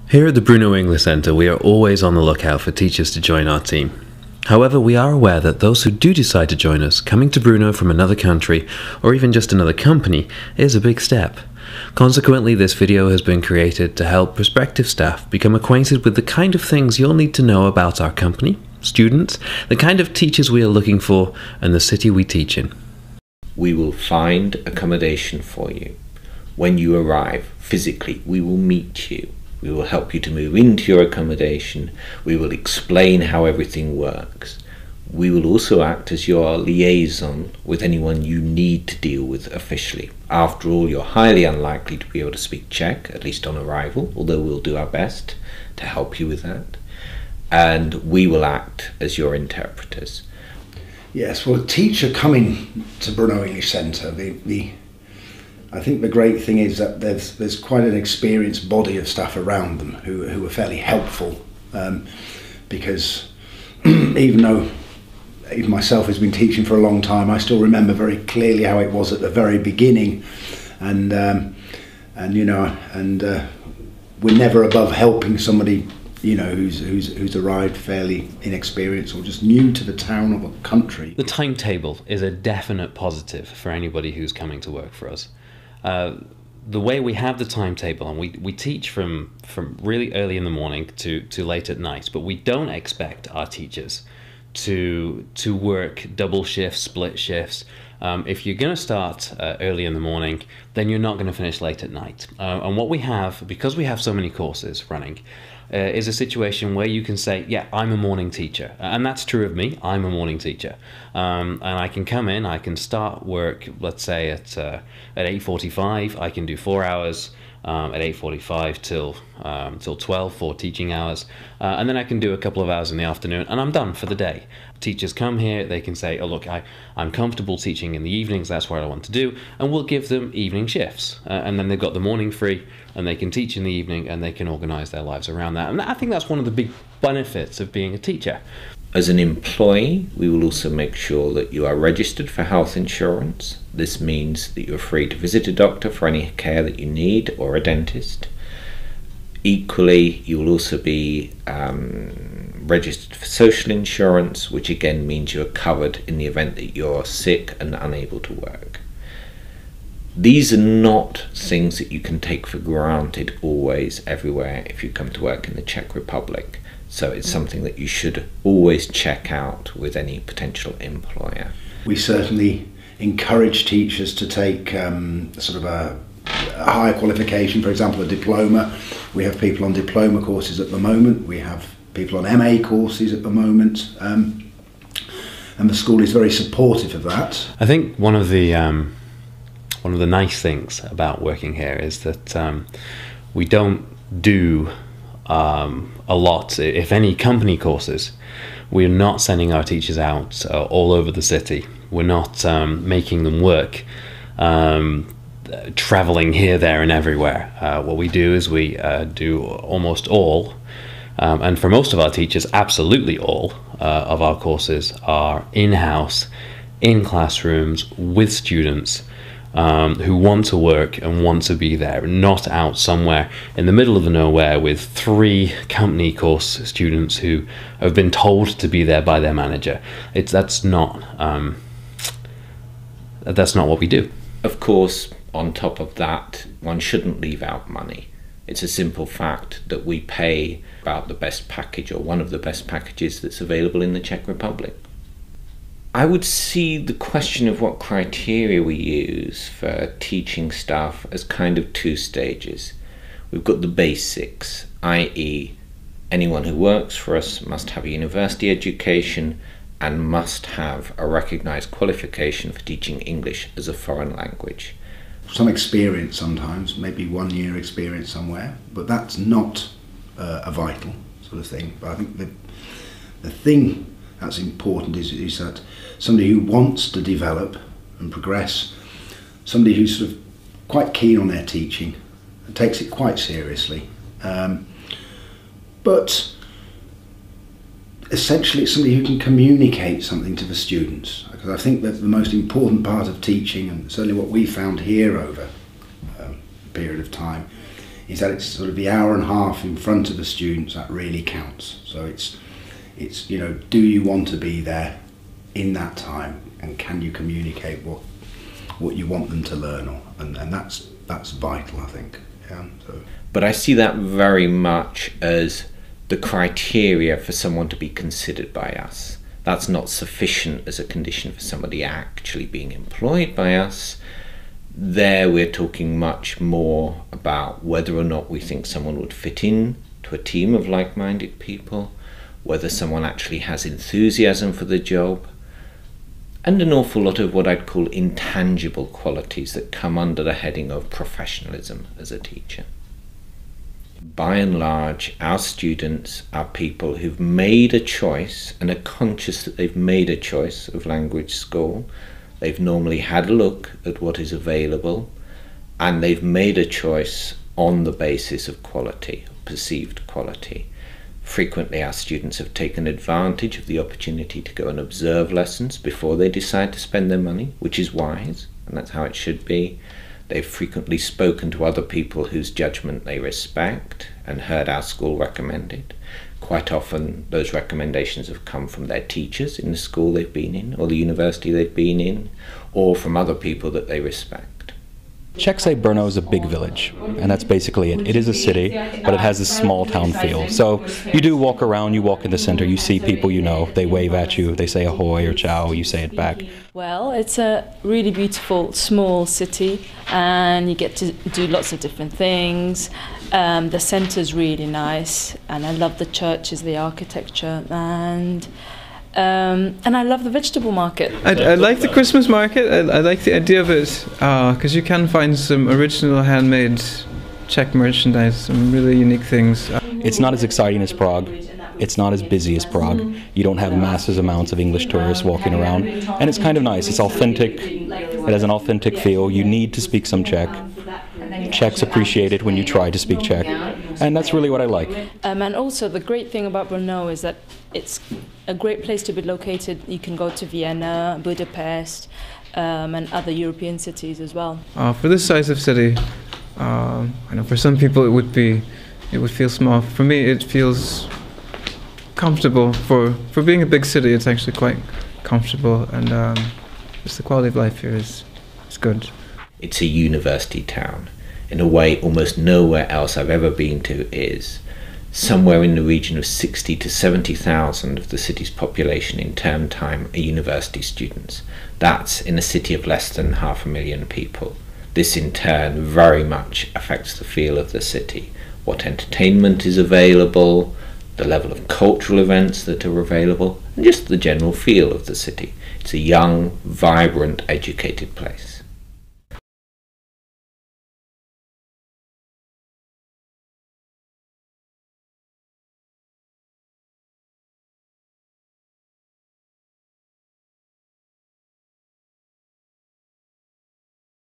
Here at the Brno English Centre, we are always on the lookout for teachers to join our team. However, we are aware that those who do decide to join us, coming to Brno from another country, or even just another company, is a big step. Consequently, this video has been created to help prospective staff become acquainted with the kind of things you'll need to know about our company, students, the kind of teachers we are looking for, and the city we teach in. We will find accommodation for you. When you arrive, physically, we will meet you. We will help you to move into your accommodation. We will explain how everything works. We will also act as your liaison with anyone you need to deal with officially. After all, you're highly unlikely to be able to speak Czech, at least on arrival, although we'll do our best to help you with that. And we will act as your interpreters. Yes, well, a teacher coming to Brno English Centre, I think the great thing is that there's quite an experienced body of staff around them who are fairly helpful, because even myself has been teaching for a long time, I still remember very clearly how it was at the very beginning, and we're never above helping somebody who's arrived fairly inexperienced or just new to the town or the country. The timetable is a definite positive for anybody who's coming to work for us. The way we have the timetable, and we teach from really early in the morning to late at night, but we don't expect our teachers to work double shifts, split shifts. If you're going to start early in the morning, then you're not going to finish late at night. And what we have, because we have so many courses running, is a situation where you can say, yeah, I'm a morning teacher. And that's true of me. I'm a morning teacher. And I can come in, I can start work, let's say at 8:45. I can do 4 hours at 8:45 till 12 for teaching hours. And then I can do a couple of hours in the afternoon and I'm done for the day. Teachers come here, they can say, oh look, I'm comfortable teaching in the evenings, that's what I want to do, and we'll give them evening shifts. And then they've got the morning free and they can teach in the evening and they can organise their lives around that. And I think that's one of the big benefits of being a teacher. As an employee, we will also make sure that you are registered for health insurance. This means that you're free to visit a doctor for any care that you need, or a dentist. Equally, you will also be registered for social insurance, which again means you're covered in the event that you're sick and unable to work. These are not things that you can take for granted always, everywhere, if you come to work in the Czech Republic. So it's something that you should always check out with any potential employer. We certainly encourage teachers to take sort of a higher qualification, for example, a diploma. We have people on diploma courses at the moment. We have people on MA courses at the moment. And the school is very supportive of that. I think one of the nice things about working here is that we don't do a lot, if any, company courses. We're not sending our teachers out all over the city. We're not making them work traveling here, there and everywhere. What we do is we do almost all, and for most of our teachers, absolutely all of our courses are in-house, in classrooms, with students who want to work and want to be there, not out somewhere in the middle of the nowhere with 3 company course students who have been told to be there by their manager. That's not what we do. Of course, on top of that, one shouldn't leave out money. It's a simple fact that we pay about the best package, or one of the best packages that's available in the Czech Republic. I would see the question of what criteria we use for teaching staff as kind of 2 stages. We've got the basics, i.e. anyone who works for us must have a university education and must have a recognised qualification for teaching English as a foreign language. Some experience sometimes, maybe 1 year experience somewhere, but that's not a vital sort of thing. But I think the thing that's important is that somebody who wants to develop and progress, somebody who's sort of quite keen on their teaching and takes it quite seriously, but essentially it's somebody who can communicate something to the students. Because I think that the most important part of teaching, and certainly what we found here over a period of time, is that it's sort of the hour and a half in front of the students that really counts. So it's you know, do you want to be there in that time, and can you communicate what you want them to learn, and that's vital, I think. Yeah. So. But I see that very much as the criteria for someone to be considered by us. That's not sufficient as a condition for somebody actually being employed by us. There we're talking much more about whether or not we think someone would fit in to a team of like-minded people, whether someone actually has enthusiasm for the job, and an awful lot of what I'd call intangible qualities that come under the heading of professionalism as a teacher. By and large, our students are people who've made a choice and are conscious that they've made a choice of language school. They've normally had a look at what is available, and they've made a choice on the basis of quality, perceived quality. Frequently our students have taken advantage of the opportunity to go and observe lessons before they decide to spend their money, which is wise, and that's how it should be. They've frequently spoken to other people whose judgment they respect and heard our school recommended. Quite often those recommendations have come from their teachers in the school they've been in, or the university they've been in, or from other people that they respect. Czechs say Brno is a big village, and that's basically it. It is a city, but it has this small town feel. So you do walk around, you walk in the center, you see people you know, they wave at you, they say ahoy or ciao, you say it back. Well, it's a really beautiful small city, and you get to do lots of different things. The centre's really nice, and I love the churches, the architecture, and I love the vegetable market. I like the Christmas market. I like the idea of it because you can find some original handmade Czech merchandise, some really unique things. It's not as exciting as Prague. It's not as busy as Prague. You don't have massive amounts of English tourists walking around, and it's kind of nice. It's authentic. It has an authentic feel. You need to speak some Czech. Czechs appreciate it when you try to speak Czech, and that's really what I like. And also the great thing about Brno is that it's a great place to be located. You can go to Vienna, Budapest, and other European cities as well. For this size of city, I know for some people it would feel small. For me, it feels comfortable. For being a big city, it's actually quite comfortable, and just the quality of life here is good. It's a university town. In a way, almost nowhere else I've ever been to is. Somewhere in the region of 60 to 70,000 of the city's population in term time are university students. That's in a city of less than 500,000 people. This in turn very much affects the feel of the city. What entertainment is available, the level of cultural events that are available, and just the general feel of the city. It's a young, vibrant, educated place.